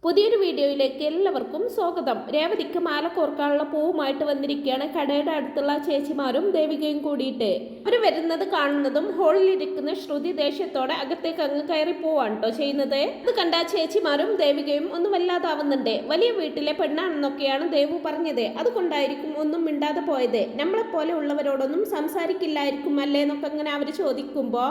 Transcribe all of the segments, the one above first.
പുതിയൊരു വീഡിയോയിലേക്ക് എല്ലാവർക്കും സ്വാഗതം. രേവതിക്ക് മാല കോർക്കാനുള്ള പൂവുമായിട്ട് വന്നിരിക്കുകയാണ് കടയുടെ അടുത്തുള്ള ചേച്ചിമാരും ദേവികയും കൂടിയിട്ട്. അവർ വരുന്നത് കാണുന്നതും ഹോളിലിരിക്കുന്ന ശ്രുതി ദേഷ്യത്തോടെ അകത്തേക്ക് അങ്ങ് കയറി പോവാണ് കേട്ടോ ചെയ്യുന്നത്. ഇത് കണ്ട ചേച്ചിമാരും ദേവികയും ഒന്നും വല്ലാതാവുന്നുണ്ട്. വലിയ വീട്ടിലെ പെണ്ണാണെന്നൊക്കെയാണ് ദേവു പറഞ്ഞത്. അതുകൊണ്ടായിരിക്കും ഒന്നും മിണ്ടാതെ പോയത്. നമ്മളെപ്പോലെ ഉള്ളവരോടൊന്നും സംസാരിക്കില്ലായിരിക്കും അല്ലേ എന്നൊക്കെ അങ്ങനെ അവർ ചോദിക്കുമ്പോ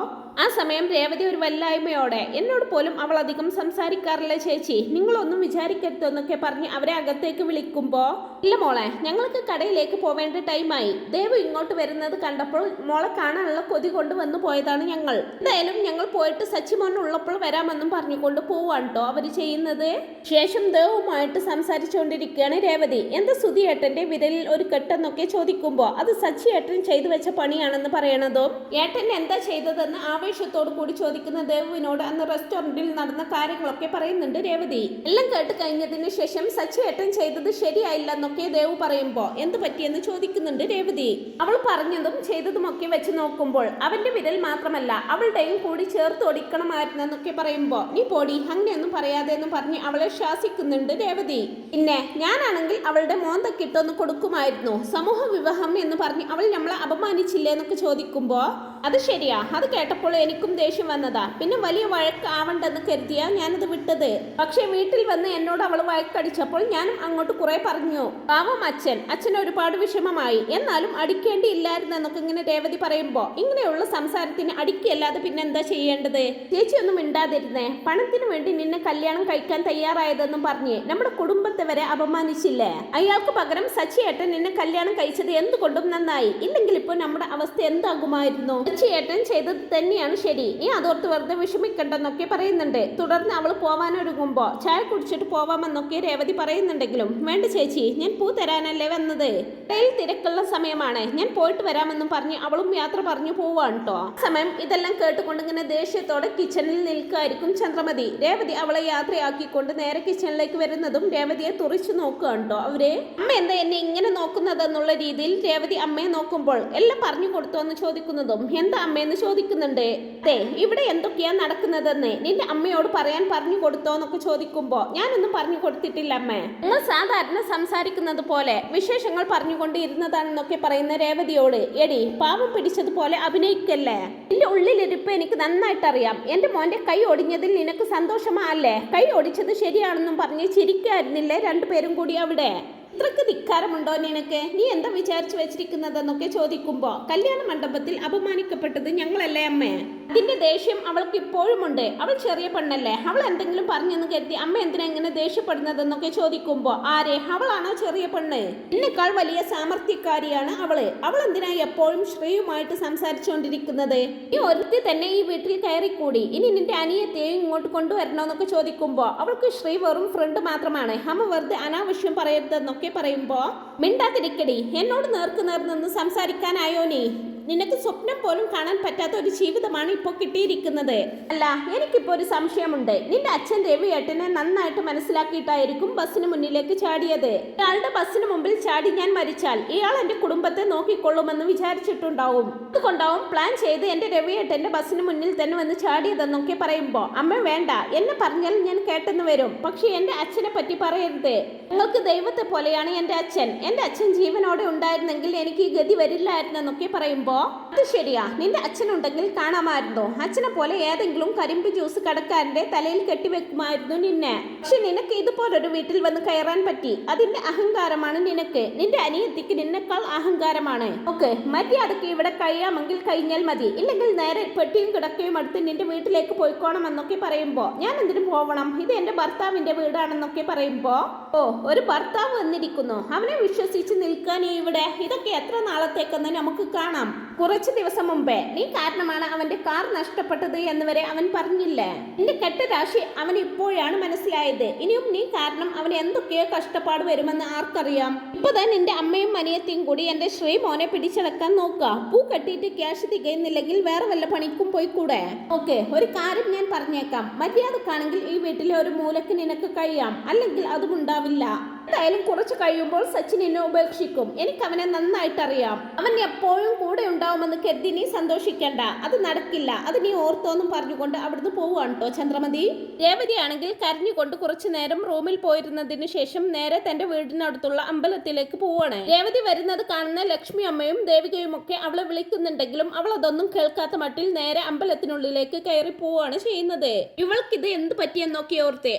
ആ സമയം രേവതി ഒരു വല്ലായ്മയോടെ എന്നോട് പോലും അവൾ അധികം സംസാരിക്കാറില്ല ചേച്ചി, നിങ്ങളൊന്നും വിചാരിക്കരുതെന്നൊക്കെ പറഞ്ഞ് അവരെ അകത്തേക്ക് വിളിക്കുമ്പോ ഇല്ല മോളെ, ഞങ്ങൾക്ക് കടയിലേക്ക് പോവേണ്ട ടൈമായി. ദേവു ഇങ്ങോട്ട് വരുന്നത് കണ്ടപ്പോൾ മോളെ കാണാനുള്ള കൊതി കൊണ്ട് വന്നു പോയതാണ് ഞങ്ങൾ. എന്തായാലും ഞങ്ങൾ പോയിട്ട് സച്ചിമോൻ ഉള്ളപ്പോൾ വരാമെന്നും പറഞ്ഞുകൊണ്ട് പോവാണ് കേട്ടോ അവര് ചെയ്യുന്നത്. ശേഷം ദേവുമായിട്ട് സംസാരിച്ചുകൊണ്ടിരിക്കുകയാണ് രേവതി. എന്താ സുധി ഏട്ടന്റെ വിരലിൽ ഒരു കെട്ടെന്നൊക്കെ ചോദിക്കുമ്പോ അത് സച്ചി ഏട്ടൻ ചെയ്തു വെച്ച പണിയാണെന്ന് പറയണതും ഏട്ടൻ എന്താ ചെയ്തതെന്ന് ആവേശത്തോടു കൂടി ചോദിക്കുന്ന ദേവുവിനോട് അന്ന് റെസ്റ്റോറന്റിൽ നടന്ന കാര്യങ്ങളൊക്കെ പറയുന്നുണ്ട് രേവതി. എല്ലാം കേട്ട് കഴിഞ്ഞതിന് ശേഷം സച്ചി ഏട്ടൻ ചെയ്തത് ശരിയായില്ല എന്നൊക്കെ ദേവു പറയുമ്പോ എന്ത് പറ്റിയെന്ന് ചോദിക്കുന്നുണ്ട് രേവതി. അവൾ പറഞ്ഞതും ചെയ്തതുമൊക്കെ വെച്ച് നോക്കുമ്പോൾ അവന്റെ വിരൽ മാത്രമല്ല അവളുടെയും കൂടി ചേർത്ത് ഒടിക്കണമായിരുന്നെന്നൊക്കെ പറയുമ്പോ നീ പോടി, അങ്ങനെയൊന്നും പറയാതെ എന്ന് പറഞ്ഞ് അവളെ ശാസിക്കുന്നുണ്ട് രേവതി. പിന്നെ ഞാനാണെങ്കിൽ അവളുടെ മോന്തക്കിട്ടൊന്ന് കൊടുക്കുമായിരുന്നു. സമൂഹ വിവാഹം എന്ന് പറഞ്ഞ് അവൾ നമ്മളെ അപമാനിച്ചില്ലേ എന്നൊക്കെ ചോദിക്കുമ്പോ അത് ശരിയാ, അത് കേട്ടപ്പോൾ എനിക്കും ദേഷ്യം വന്നതാ. പിന്നെ വലിയ വഴക്ക് ആവണ്ടെന്ന് കരുതിയാ ഞാനത് വിട്ടത്. പക്ഷെ വീട്ടിൽ വന്ന് എന്നോട് അവൾ വഴക്കടിച്ചപ്പോൾ ഞാനും അങ്ങോട്ട് കുറെ പറഞ്ഞു. പാവം അച്ഛൻ ഒരുപാട് വിഷമമായി. എന്നാലും അടിക്കേണ്ടിയില്ലായിരുന്നെന്നൊക്കെ ഇങ്ങനെ രേവതി പറയുമ്പോ ഇങ്ങനെയുള്ള സംസാരത്തിന് അടിക്കല്ലാതെ പിന്നെ എന്താ ചെയ്യേണ്ടത്? ചേച്ചി ഒന്നും മിണ്ടാതിരുന്നേ. പണത്തിന് വേണ്ടി നിന്നെ കല്യാണം കഴിക്കാൻ തയ്യാറായതെന്നും പറഞ്ഞ് നമ്മുടെ കുടുംബത്തെ വരെ അപമാനിച്ചില്ലേ? അയാൾക്ക് പകരം സച്ചി ഏട്ടൻ നിന്നെ കല്യാണം കഴിച്ചത് എന്തുകൊണ്ടും നന്നായി. ഇല്ലെങ്കിൽ ഇപ്പോൾ നമ്മുടെ അവസ്ഥ എന്താകുമായിരുന്നു? സച്ചി ഏട്ടൻ ചെയ്തത് തന്നെയാണ് ശരി. നീ അതോർത്ത് വെറുതെ വിഷമിക്കണ്ടെന്നൊക്കെ പറയുന്നുണ്ട്. തുടർന്ന് അവൾ പോവാനൊരുങ്ങുമ്പോ ചായ കുടിച്ചിട്ട് പോവാമെന്നൊക്കെ രേവതി പറയുന്നുണ്ടെങ്കിലും വേണ്ട ചേച്ചി, ഞാൻ പൂ തരാനല്ലേ വന്നത്. കടയിൽ തിരക്കുള്ള സമയമാണ്, ഞാൻ പോയിട്ട് വരാമെന്നും പറഞ്ഞ് അവളും യാത്ര പറഞ്ഞു പോവാണ് കേട്ടോ. സമയം ഇതെല്ലാം കേട്ടുകൊണ്ട് ഇങ്ങനെ ദേഷ്യത്തോടെ കിച്ചണിൽ നിൽക്കായിരിക്കും ചന്ദ്രമതി. രേവതി അവളെ യാത്രയാക്കിക്കൊണ്ട് നേരെ കിച്ചണിലേക്ക് വരുന്നതും രേവതിയെ തുറിച്ചു നോക്കുകയാണ് കേട്ടോ അവര്. അമ്മ എന്താ എന്നെ ഇങ്ങനെ നോക്കുന്നതെന്നുള്ള രീതിയിൽ രേവതി അമ്മയെ നോക്കുമ്പോൾ എല്ലാം പറഞ്ഞു കൊടുത്തോ എന്ന് ചോദിക്കുന്നതും എന്താ അമ്മയെന്ന് ചോദിക്കുന്നുണ്ട്. അതെ, ഇവിടെ എന്തൊക്കെയാ നടക്കുന്നതെന്ന് നിന്റെ അമ്മയോട് പറയാൻ പറഞ്ഞു കൊടുത്തോ എന്നൊക്കെ ചോദിക്കുമ്പോ ഞാനൊന്നും പറഞ്ഞു കൊടുത്തിട്ടില്ല അമ്മേ. നിങ്ങൾ സാധാരണ സംസാരിക്കുന്നത് പോലെ വിശേഷങ്ങൾ പറഞ്ഞുകൊണ്ടിരുന്നതാണെന്നൊക്കെ പറയുന്ന രേവതിയോട് എടി പാവം പിടിച്ചതുപോലെ അഭിനയിക്കല്ലേ. നിന്റെ ഉള്ളിലിരിപ്പ് എനിക്ക് നന്നായിട്ടറിയാം. എന്റെ മോന്റെ കൈ ഒടിഞ്ഞതിൽ നിനക്ക് സന്തോഷമാ അല്ലേ? കൈ ഒടിച്ചത് ശരിയാണെന്നും പറഞ്ഞ് ചിരിക്കായിരുന്നില്ലേ രണ്ടുപേരും കൂടി അവിടെ? ഇത്രക്ക് ധിക്കാരമുണ്ടോ നിനക്ക്? നീ എന്താ വിചാരിച്ചു വെച്ചിരിക്കുന്നതെന്നൊക്കെ ചോദിക്കുമ്പോ കല്യാണ മണ്ഡപത്തിൽ അപമാനിക്കപ്പെട്ടത് ഞങ്ങളല്ലേ അമ്മേ? ഇതിന്റെ ദേഷ്യം അവൾക്ക് ഇപ്പോഴും ഉണ്ട്. അവൾ ചെറിയ പെണ്ണല്ലേ, അവൾ എന്തെങ്കിലും പറഞ്ഞെന്ന് കരുതി അമ്മ എന്തിനാ ഇങ്ങനെ ദേഷ്യപ്പെടുന്നതെന്നൊക്കെ ചോദിക്കുമ്പോ ആരെ? അവളാണോ ചെറിയ പെണ്ണ്? എന്നെക്കാൾ വലിയ സാമർത്ഥ്യക്കാരിയാണ് അവള്. അവൾ എന്തിനാ എപ്പോഴും ശ്രീയുമായിട്ട് സംസാരിച്ചുകൊണ്ടിരിക്കുന്നത്? നീ ഒരുത്തി തന്നെ ഈ വീട്ടിൽ കയറിക്കൂടി. ഇനി നിന്റെ അനിയത്തെയും ഇങ്ങോട്ട് കൊണ്ടുവരണോന്നൊക്കെ ചോദിക്കുമ്പോ അവൾക്ക് ശ്രീ വെറും ഫ്രണ്ട് മാത്രമാണ്. അമ്മ വെറുതെ അനാവശ്യം പറയരുതെന്നൊക്കെ പറയുമ്പോ മിണ്ടാതിരിക്കടി, എന്നോട് നേർക്ക് നേർന്ന് സംസാരിക്കാനായോ നീ? നിനക്ക് സ്വപ്നം പോലും കാണാൻ പറ്റാത്ത ഒരു ജീവിതമാണ് ഇപ്പോൾ കിട്ടിയിരിക്കുന്നത്. അല്ല, എനിക്കിപ്പോ ഒരു സംശയമുണ്ട്. നിന്റെ അച്ഛൻ രവിയേട്ടനെ നന്നായിട്ട് മനസ്സിലാക്കിയിട്ടായിരിക്കും ബസ്സിന് മുന്നിലേക്ക് ചാടിയത്. ഇയാളുടെ ബസ്സിന് മുമ്പിൽ ചാടി ഞാൻ മരിച്ചാൽ ഇയാൾ എന്റെ കുടുംബത്തെ നോക്കിക്കൊള്ളുമെന്ന് വിചാരിച്ചിട്ടുണ്ടാവും. അതുകൊണ്ടാവും പ്ലാൻ ചെയ്ത് എന്റെ രവിയേട്ടന്റെ ബസ്സിന് മുന്നിൽ തന്നെ വന്ന് ചാടിയതെന്നൊക്കെ പറയുമ്പോ അമ്മ വേണ്ട, എന്നെ പറഞ്ഞാൽ ഞാൻ കേട്ടെന്ന് വരും. പക്ഷെ എന്റെ അച്ഛനെ പറ്റി പറയരുത്. നിങ്ങൾക്ക് ദൈവത്തെ പോലെയാണ് എന്റെ അച്ഛൻ. എന്റെ അച്ഛൻ ജീവനോടെ ഉണ്ടായിരുന്നെങ്കിൽ എനിക്ക് ഈ ഗതി വരില്ലായിരുന്നെന്നൊക്കെ പറയുമ്പോ അത് ശരിയാ, നിന്റെ അച്ഛനുണ്ടെങ്കിൽ കാണാമായിരുന്നു. അച്ഛനെ പോലെ ഏതെങ്കിലും കരിമ്പ് ജ്യൂസ് കടക്കാരന്റെ തലയിൽ കെട്ടിവെക്കുമായിരുന്നു നിന്നെ. പക്ഷെ നിനക്ക് ഇതുപോലൊരു വീട്ടിൽ വന്ന് കയറാൻ പറ്റി. അതിന്റെ അഹങ്കാരമാണ് നിനക്ക്. നിന്റെ അനിയത്തിക്ക് നിന്നെക്കാൾ അഹങ്കാരമാണ്. ഓക്കെ, മര്യാദക്ക് ഇവിടെ കഴിയാമെങ്കിൽ കഴിഞ്ഞാൽ മതി. ഇല്ലെങ്കിൽ നേരെ പെട്ടിയും കിടക്കയും എടുത്ത് നിന്റെ വീട്ടിലേക്ക് പോയിക്കോണമെന്നൊക്കെ പറയുമ്പോ ഞാൻ എന്തിനു പോവണം? ഇത് എന്റെ ഭർത്താവിന്റെ വീടാണെന്നൊക്കെ പറയുമ്പോ ഓ, ഒരു ഭർത്താവ് വന്നിരിക്കുന്നു, അവനെ വിശ്വസിച്ച് നിൽക്കാനേ ഇവിടെ. ഇതൊക്കെ എത്ര നാളത്തേക്കെന്ന് നമുക്ക് കാണാം. കുറച്ച് ദിവസം മുമ്പേ നീ കാരണമാണ് അവന്റെ കാർ നഷ്ടപ്പെട്ടത് എന്ന് വരെ അവൻ പറഞ്ഞില്ലേ? നിന്റെ കെട്ടരാശി അവൻ ഇപ്പോഴാണ് മനസ്സിലായത്. ഇനിയും നീ കാരണം അവന് എന്തൊക്കെയോ കഷ്ടപ്പാട് വരുമെന്ന് ആർക്കറിയാം? ഇപ്പൊ തന്നെ നിന്റെ അമ്മയും അനിയത്തിയും കൂടി എന്റെ ശ്രീ മോനെ പിടിച്ചടക്കാൻ നോക്കുക. പൂ കെട്ടിയിട്ട് ക്യാഷ് തികയുന്നില്ലെങ്കിൽ വേറെ വല്ല പണിക്കും പോയിക്കൂടെ? ഓക്കെ, ഒരു കാര്യം ഞാൻ പറഞ്ഞേക്കാം. മര്യാദക്കാണെങ്കിൽ ഈ വീട്ടിലെ ഒരു മൂലക്ക് നിനക്ക് കഴിയാം, അല്ലെങ്കിൽ അതും ഉണ്ടാവില്ല. എന്തായാലും കുറച്ച് കഴിയുമ്പോൾ സച്ചിൻ എന്നെ ഉപേക്ഷിക്കും. എനിക്ക് അവനെ നന്നായിട്ടറിയാം. അവൻ എപ്പോഴും കൂടെ ഉണ്ടാവുമെന്ന് കരുതി നീ സന്തോഷിക്കണ്ട. അത് നടക്കില്ല. അത് നീ ഓർത്തോന്നും പറഞ്ഞുകൊണ്ട് അവിടുന്ന് പോവുകയാണ് കേട്ടോ ചന്ദ്രമതി. രേവതി ആണെങ്കിൽ കരഞ്ഞുകൊണ്ട് കുറച്ചു നേരം റൂമിൽ പോയിരുന്നതിന് ശേഷം നേരെ തന്റെ വീടിനടുത്തുള്ള അമ്പലത്തിലേക്ക് പോവാണ്. രേവതി വരുന്നത് കാണുന്ന ലക്ഷ്മി അമ്മയും ദേവികയും ഒക്കെ അവളെ വിളിക്കുന്നുണ്ടെങ്കിലും അവൾ അതൊന്നും കേൾക്കാത്ത മട്ടിൽ നേരെ അമ്പലത്തിനുള്ളിലേക്ക് കയറി പോവാണ് ചെയ്യുന്നത്. ഇവൾക്കിത് എന്ത് പറ്റിയെന്നൊക്കെ ഓർത്തെ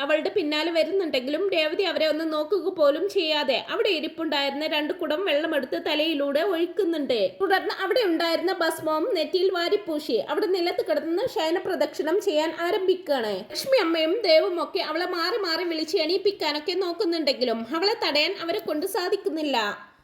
അവളുടെ പിന്നാലെ വരുന്നുണ്ടെങ്കിലും രേവതി അവരെ ഒന്ന് നോക്കുക പോലും ചെയ്യാതെ അവിടെ ഇരിപ്പുണ്ടായിരുന്ന 2 കുടം വെള്ളമെടുത്ത് തലയിലൂടെ ഒഴിക്കുന്നുണ്ട്. തുടർന്ന് അവിടെ ഉണ്ടായിരുന്ന ഭസ്മവും നെറ്റിയിൽ വാരിപ്പൂശി അവിടെ നിലത്ത് കിടന്ന് ശയന പ്രദക്ഷിണം ചെയ്യാൻ ആരംഭിക്കുകയാണ്. ലക്ഷ്മി അമ്മയും ദേവും ഒക്കെ അവളെ മാറി മാറി വിളിച്ച് എണീപ്പിക്കാനൊക്കെ നോക്കുന്നുണ്ടെങ്കിലും അവളെ തടയാൻ അവരെ കൊണ്ട് സാധിക്കുന്നില്ല.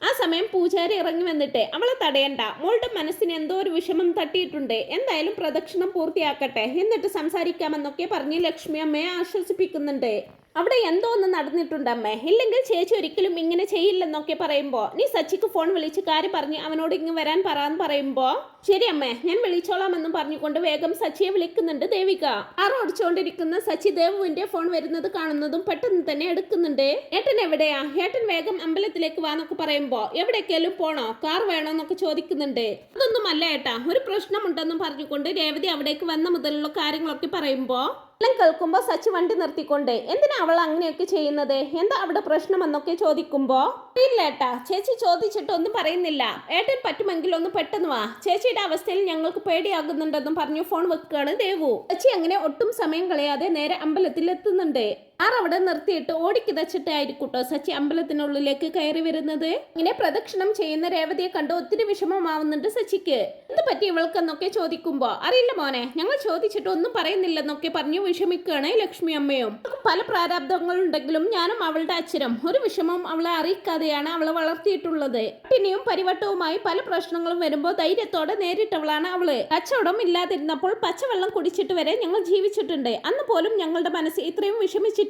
ആ സമയം പൂജാരി ഇറങ്ങി വന്നിട്ട് അവളെ തടയണ്ട, മോളുടെ മനസ്സിന് എന്തോ ഒരു വിഷമം തട്ടിയിട്ടുണ്ട്, എന്തായാലും പ്രദക്ഷിണം പൂർത്തിയാക്കട്ടെ എന്നിട്ട് സംസാരിക്കാമെന്നൊക്കെ പറഞ്ഞ് ലക്ഷ്മി അമ്മയെ ആശ്വസിപ്പിക്കുന്നുണ്ട്. അവിടെ എന്തോ ഒന്ന് നടന്നിട്ടുണ്ട് അമ്മേ, ഇല്ലെങ്കിൽ ചേച്ചി ഒരിക്കലും ഇങ്ങനെ ചെയ്യില്ലെന്നൊക്കെ പറയുമ്പോൾ നീ സച്ചിക്ക് ഫോൺ വിളിച്ച് കാര്യം പറഞ്ഞ് അവനോട് ഇങ്ങ് വരാൻ പറയാന്ന് പറയുമ്പോൾ ശരി അമ്മേ ഞാൻ വിളിച്ചോളാം എന്നും പറഞ്ഞുകൊണ്ട് വേഗം സച്ചിയെ വിളിക്കുന്നുണ്ട് ദേവിക. കാർ ഓടിച്ചുകൊണ്ടിരിക്കുന്ന സച്ചി ദേവുവിന്റെ ഫോൺ വരുന്നത് കാണുന്നതും പെട്ടെന്ന് തന്നെ എടുക്കുന്നുണ്ട്. ഏട്ടൻ എവിടെയാ? ഏട്ടൻ വേഗം അമ്പലത്തിലേക്ക് വാന്നൊക്കെ പറയുമ്പോ എവിടേക്കെങ്കിലും പോണോ, കാർ വേണോ എന്നൊക്കെ ചോദിക്കുന്നുണ്ട്. അതൊന്നും അല്ല ഏട്ടാ, ഒരു പ്രശ്നമുണ്ടെന്നും പറഞ്ഞുകൊണ്ട് രേവതി അവിടേക്ക് വന്ന മുതലുള്ള കാര്യങ്ങളൊക്കെ പറയുമ്പോ എല്ലാം കേൾക്കുമ്പോ സച്ചി വണ്ടി നിർത്തിക്കൊണ്ട് എന്തിനാ അവൾ അങ്ങനെയൊക്കെ ചെയ്യുന്നത്, എന്താ അവിടെ പ്രശ്നമെന്നൊക്കെ ചോദിക്കുമ്പോ ഇല്ല ഏട്ടാ, ചേച്ചി ചോദിച്ചിട്ട് ഒന്നും പറയുന്നില്ല, ഏട്ടൻ പറ്റുമെങ്കിൽ ഒന്ന് പെട്ടെന്ന് വാ, ചേച്ചിയുടെ അവസ്ഥയിൽ ഞങ്ങൾക്ക് പേടിയാകുന്നുണ്ടെന്നും പറഞ്ഞു ഫോൺ വെക്കുകയാണ് ദേവു. സച്ചി അങ്ങനെ ഒട്ടും സമയം കളയാതെ നേരെ അമ്പലത്തിൽ എത്തുന്നുണ്ട്. കാർ അവിടെ നിർത്തിയിട്ട് ഓടിക്കിതച്ചിട്ടായിരിക്കൂട്ടോ സച്ചി അമ്പലത്തിനുള്ളിലേക്ക് കയറി വരുന്നത്. ഇങ്ങനെ പ്രദക്ഷിണം ചെയ്യുന്ന രേവതിയെ കണ്ട് ഒത്തിരി വിഷമമാവുന്നുണ്ട് സച്ചിക്ക്. എന്ത് പറ്റി ഇവൾക്കെന്നൊക്കെ ചോദിക്കുമ്പോ അറിയില്ല മോനെ, ഞങ്ങൾ ചോദിച്ചിട്ട് ഒന്നും പറയുന്നില്ലെന്നൊക്കെ പറഞ്ഞു വിഷമിക്കുകയാണ് ലക്ഷ്മി അമ്മയും. പല പ്രാരാബ്ദങ്ങളുണ്ടെങ്കിലും ഞാനും അവളുടെ അച്ഛനും ഒരു വിഷമവും അവളെ അറിയിക്കാതെയാണ് അവളെ വളർത്തിയിട്ടുള്ളത്. പട്ടിണിയും പരിവട്ടവുമായി പല പ്രശ്നങ്ങളും വരുമ്പോൾ ധൈര്യത്തോടെ നേരിട്ടവളാണ് അവള്. കച്ചവടം ഇല്ലാതിരുന്നപ്പോൾ പച്ചവെള്ളം കുടിച്ചിട്ട് വരെ ഞങ്ങൾ ജീവിച്ചിട്ടുണ്ട്. അന്ന് പോലും ഞങ്ങളുടെ മനസ്സ് ഇത്രയും വിഷമിച്ചിട്ടില്ല.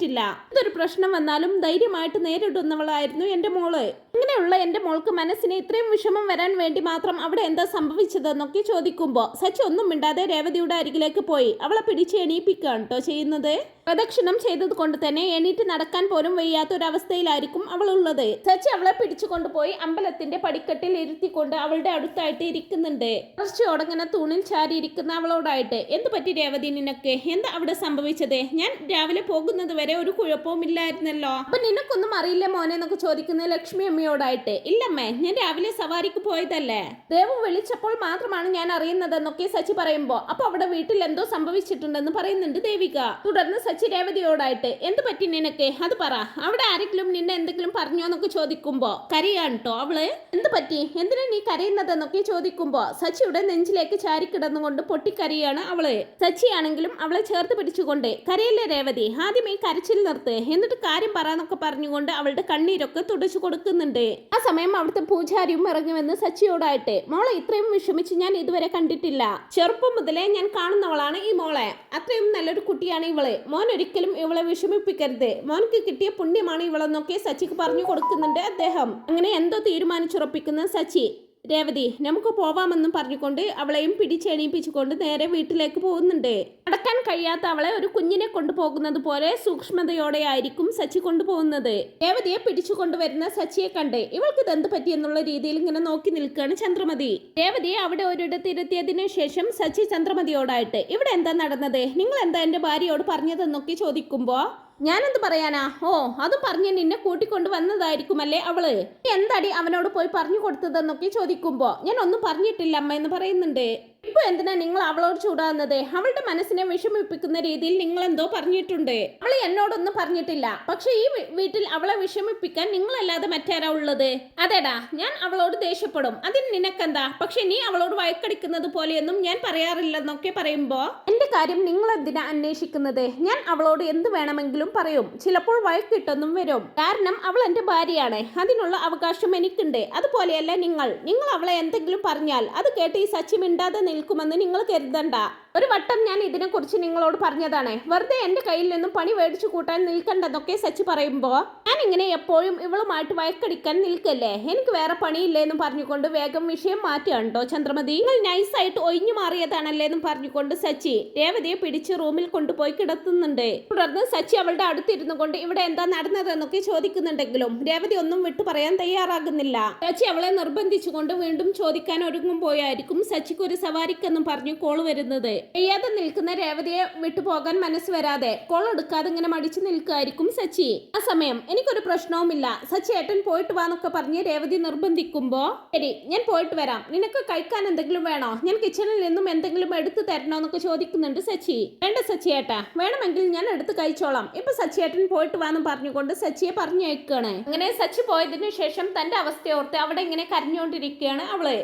ഇതൊരു പ്രശ്നം വന്നാലും ധൈര്യമായിട്ട് നേരിടുന്നവളായിരുന്നു എന്റെ മോള്. ഇങ്ങനെയുള്ള എന്റെ മോൾക്ക് മനസ്സിന് ഇത്രയും വിഷമം വരാൻ വേണ്ടി മാത്രം അവിടെ എന്താ സംഭവിച്ചതെന്നൊക്കെ ചോദിക്കുമ്പോ സച്ചി ഒന്നും മിണ്ടാതെ രേവതിയുടെ അരികിലേക്ക് പോയി അവളെ പിടിച്ച് എണീപ്പിക്കുകയാണ് കേട്ടോ ചെയ്യുന്നത്. പ്രദക്ഷിണം ചെയ്തത് കൊണ്ട് തന്നെ എണീറ്റ് നടക്കാൻ പോലും വയ്യാത്തൊരവസ്ഥയിലായിരിക്കും അവളുള്ളത്. സച്ചി അവളെ പിടിച്ചു കൊണ്ടുപോയി അമ്പലത്തിന്റെ പടിക്കെട്ടിൽ ഇരുത്തിക്കൊണ്ട് അവളുടെ അടുത്തായിട്ട് ഇരിക്കുന്നുണ്ട്. കുറച്ചോടങ്ങനെ തൂണിൽ ചാരിയിരിക്കുന്ന അവളോടായിട്ട് എന്ത് പറ്റി രേവതി നിനക്ക്, എന്താ അവിടെ സംഭവിച്ചത്? ഞാൻ രാവിലെ പോകുന്നത് വരെ ഒരു കുഴപ്പവും ഇല്ലായിരുന്നല്ലോ, അപ്പൊ നിനക്കൊന്നും അറിയില്ല മോനെ എന്നൊക്കെ ചോദിക്കുന്ന ലക്ഷ്മി അമ്മയോടായിട്ട് ഇല്ലമ്മേ, ഞാൻ രാവിലെ സവാരിക്ക് പോയതല്ലേ, ദേവു വിളിച്ചപ്പോൾ മാത്രമാണ് ഞാൻ അറിയുന്നതെന്നൊക്കെ സച്ചി പറയുമ്പോ അപ്പൊ അവിടെ വീട്ടിൽ എന്തോ സംഭവിച്ചിട്ടുണ്ടെന്ന് പറയുന്നുണ്ട് ദേവിക. തുടർന്ന് സച്ചി രേവതിയോടായിട്ട് എന്ത് പറ്റി നിനക്ക്, അത് പറ, അവിടെ ആരെങ്കിലും നിന്നെ എന്തെങ്കിലും പറഞ്ഞോ എന്നൊക്കെ ചോദിക്കുമ്പോ കരയാണ് കേട്ടോ അവള്. എന്ത് പറ്റി, എന്തിനാ നീ കരയുന്നതെന്നൊക്കെ ചോദിക്കുമ്പോ സച്ചിയുടെ നെഞ്ചിലേക്ക് ചാരിക്കിടന്നുകൊണ്ട് പൊട്ടിക്കരയാണ് അവള്. സച്ചിയാണെങ്കിലും അവളെ ചേർത്ത് പിടിച്ചുകൊണ്ട് കരയല്ലേ രേവതി, ആദ്യം ഈ കരച്ചിൽ നിർത്ത്, എന്നിട്ട് കാര്യം പറയാന്നൊക്കെ പറഞ്ഞുകൊണ്ട് അവളുടെ കണ്ണീരൊക്കെ തുടച്ചു കൊടുക്കുന്നുണ്ട്. ആ സമയം അവിടുത്തെ പൂജാരിയും ഇറങ്ങി വന്ന് സച്ചിയോടായിട്ട് മോളെ ഇത്രയും വിഷമിച്ച് ഞാൻ ഇതുവരെ കണ്ടിട്ടില്ല, ചെറുപ്പം മുതലേ ഞാൻ കാണുന്നവളാണ് ഈ മോളെ, അത്രയും നല്ലൊരു കുട്ടിയാണ് ഇവള്, മോൻ ഒരിക്കലും ഇവളെ വിഷമിപ്പിക്കരുത്, മോൻക്ക് കിട്ടിയ പുണ്യമാണ് ഇവളെന്നൊക്കെ സച്ചിക്ക് പറഞ്ഞു കൊടുക്കുന്നുണ്ട് അദ്ദേഹം. അങ്ങനെ എന്തോ തീരുമാനിച്ചുറപ്പിക്കുന്ന സച്ചി രേവതി നമുക്ക് പോവാമെന്നും പറഞ്ഞുകൊണ്ട് അവളെയും പിടിച്ചെണീപ്പിച്ചുകൊണ്ട് നേരെ വീട്ടിലേക്ക് പോകുന്നുണ്ട്. നടക്കാൻ കഴിയാത്ത അവളെ ഒരു കുഞ്ഞിനെ കൊണ്ടുപോകുന്നത് പോലെ സൂക്ഷ്മതയോടെ ആയിരിക്കും സച്ചി കൊണ്ടുപോകുന്നത്. രേവതിയെ പിടിച്ചു കൊണ്ടുവരുന്ന സച്ചിയെ കണ്ട് ഇവൾക്ക് ഇതെന്ത് പറ്റിയെന്നുള്ള രീതിയിൽ ഇങ്ങനെ നോക്കി നിൽക്കുകയാണ് ചന്ദ്രമതി. രേവതിയെ അവിടെ ഒരിടത്തിരുത്തിയതിനു ശേഷം സച്ചി ചന്ദ്രമതിയോടായിട്ട് ഇവിടെ എന്താ നടന്നത്, നിങ്ങൾ എന്താ എന്റെ ഭാര്യയോട് പറഞ്ഞതെന്നൊക്കെ ചോദിക്കുമ്പോ ഞാനെന്ത് പറയാനാ, ഓ അതും പറഞ്ഞ് നിന്നെ കൂട്ടിക്കൊണ്ട് വന്നതായിരിക്കുമല്ലേ അവള്, എന്താടി അവനോട് പോയി പറഞ്ഞു കൊടുത്തതെന്നൊക്കെ ചോദിക്കുമ്പോ ഞാൻ ഒന്നും പറഞ്ഞിട്ടില്ല അമ്മ എന്ന് പറയുന്നുണ്ട്. ഇപ്പൊ എന്തിനാ നിങ്ങൾ അവളോട് ചൂടാകുന്നത്, അവളുടെ മനസ്സിനെ വിഷമിപ്പിക്കുന്ന രീതിയിൽ നിങ്ങൾ എന്തോ പറഞ്ഞിട്ടുണ്ട്. അവൾ എന്നോടൊന്നും പറഞ്ഞിട്ടില്ല, പക്ഷെ ഈ വീട്ടിൽ അവളെ വിഷമിപ്പിക്കാൻ നിങ്ങളല്ലാതെ മറ്റാരാ ഉള്ളത്? അതെടാ ഞാൻ അവളോട് ദേഷ്യപ്പെടും, അതിന് നിനക്കെന്താ, പക്ഷെ നീ അവളോട് വഴക്കടിക്കുന്നത് പോലെയൊന്നും ഞാൻ പറയാറില്ലെന്നൊക്കെ പറയുമ്പോ എന്റെ കാര്യം നിങ്ങൾ എന്തിനാ അന്വേഷിക്കുന്നത്, ഞാൻ അവളോട് എന്ത് വേണമെങ്കിലും പറയും, ചിലപ്പോൾ വഴക്കിട്ടൊന്നും വരും, കാരണം അവൾ എന്റെ ഭാര്യയാണ്, അതിനുള്ള അവകാശം എനിക്കുണ്ട്. അതുപോലെയല്ല നിങ്ങൾ അവളെ എന്തെങ്കിലും പറഞ്ഞാൽ അത് കേട്ട് ഈ സച്ചി മിണ്ടാതെ നിൽക്കുമെന്ന് നിങ്ങൾ കരുതണ്ട. ഒരു വട്ടം ഞാൻ ഇതിനെക്കുറിച്ച് നിങ്ങളോട് പറഞ്ഞതാണ്. വെറുതെ എൻ്റെ കയ്യിൽ നിന്നും പണി മേടിച്ചു കൂട്ടാൻ നിൽക്കണ്ടെന്നൊക്കെ സച്ചി പറയുമ്പോൾ ഞാൻ ഇങ്ങനെ എപ്പോഴും ഇവളുമായിട്ട് വഴക്കടിക്കാൻ നിൽക്കല്ലേ, എനിക്ക് വേറെ പണിയില്ലേ എന്നും പറഞ്ഞുകൊണ്ട് വേഗം വിഷയം മാറ്റുകയാണ് കേട്ടോ ചന്ദ്രമതി. നിങ്ങൾ നൈസായിട്ട് ഒഴിഞ്ഞു മാറിയതാണല്ലേ എന്നും പറഞ്ഞുകൊണ്ട് സച്ചി രേവതിയെ പിടിച്ച് റൂമിൽ കൊണ്ടുപോയി കിടത്തുന്നുണ്ട്. തുടർന്ന് സച്ചി അവളുടെ അടുത്തിരുന്നു കൊണ്ട് ഇവിടെ എന്താ നടന്നതെന്നൊക്കെ ചോദിക്കുന്നുണ്ടെങ്കിലും രേവതി ഒന്നും വിട്ടു പറയാൻ തയ്യാറാകുന്നില്ല. സച്ചി അവളെ നിർബന്ധിച്ചുകൊണ്ട് വീണ്ടും ചോദിക്കാൻ ഒരുങ്ങുമ്പോഴായിരിക്കും സച്ചിക്ക് ഒരു സവാരിക്കെന്നും പറഞ്ഞു കോൾ വരുന്നത്. ചെയ്യാതെ നിൽക്കുന്ന രേവതിയെ വിട്ടുപോകാൻ മനസ്സ് വരാതെ കോൾ എടുക്കാതെ ഇങ്ങനെ മടിച്ചു നിൽക്കുകയായിരിക്കും സച്ചി. ആ സമയം എനിക്കൊരു പ്രശ്നവുമില്ല, സച്ചി ഏട്ടൻ പോയിട്ട് വാന്നൊക്കെ പറഞ്ഞ് രേവതി നിർബന്ധിക്കുമ്പോ ശരി ഞാൻ പോയിട്ട് വരാം, നിനക്ക് കഴിക്കാൻ എന്തെങ്കിലും വേണോ, ഞാൻ കിച്ചണിൽ നിന്നും എന്തെങ്കിലും എടുത്തു തരണോ എന്നൊക്കെ ചോദിക്കുന്നുണ്ട് സച്ചി. വേണ്ട സച്ചി ഏട്ടാ, വേണമെങ്കിൽ ഞാൻ എടുത്ത് കഴിച്ചോളാം, ഇപ്പൊ സച്ചി ഏട്ടൻ പോയിട്ട് വാന്നും പറഞ്ഞുകൊണ്ട് സച്ചിയെ പറഞ്ഞയക്കുകയാണ്. അങ്ങനെ സച്ചി പോയതിനു ശേഷം തന്റെ അവസ്ഥയോർത്ത് അവിടെ ഇങ്ങനെ കരഞ്ഞുകൊണ്ടിരിക്കുകയാണ് അവള്.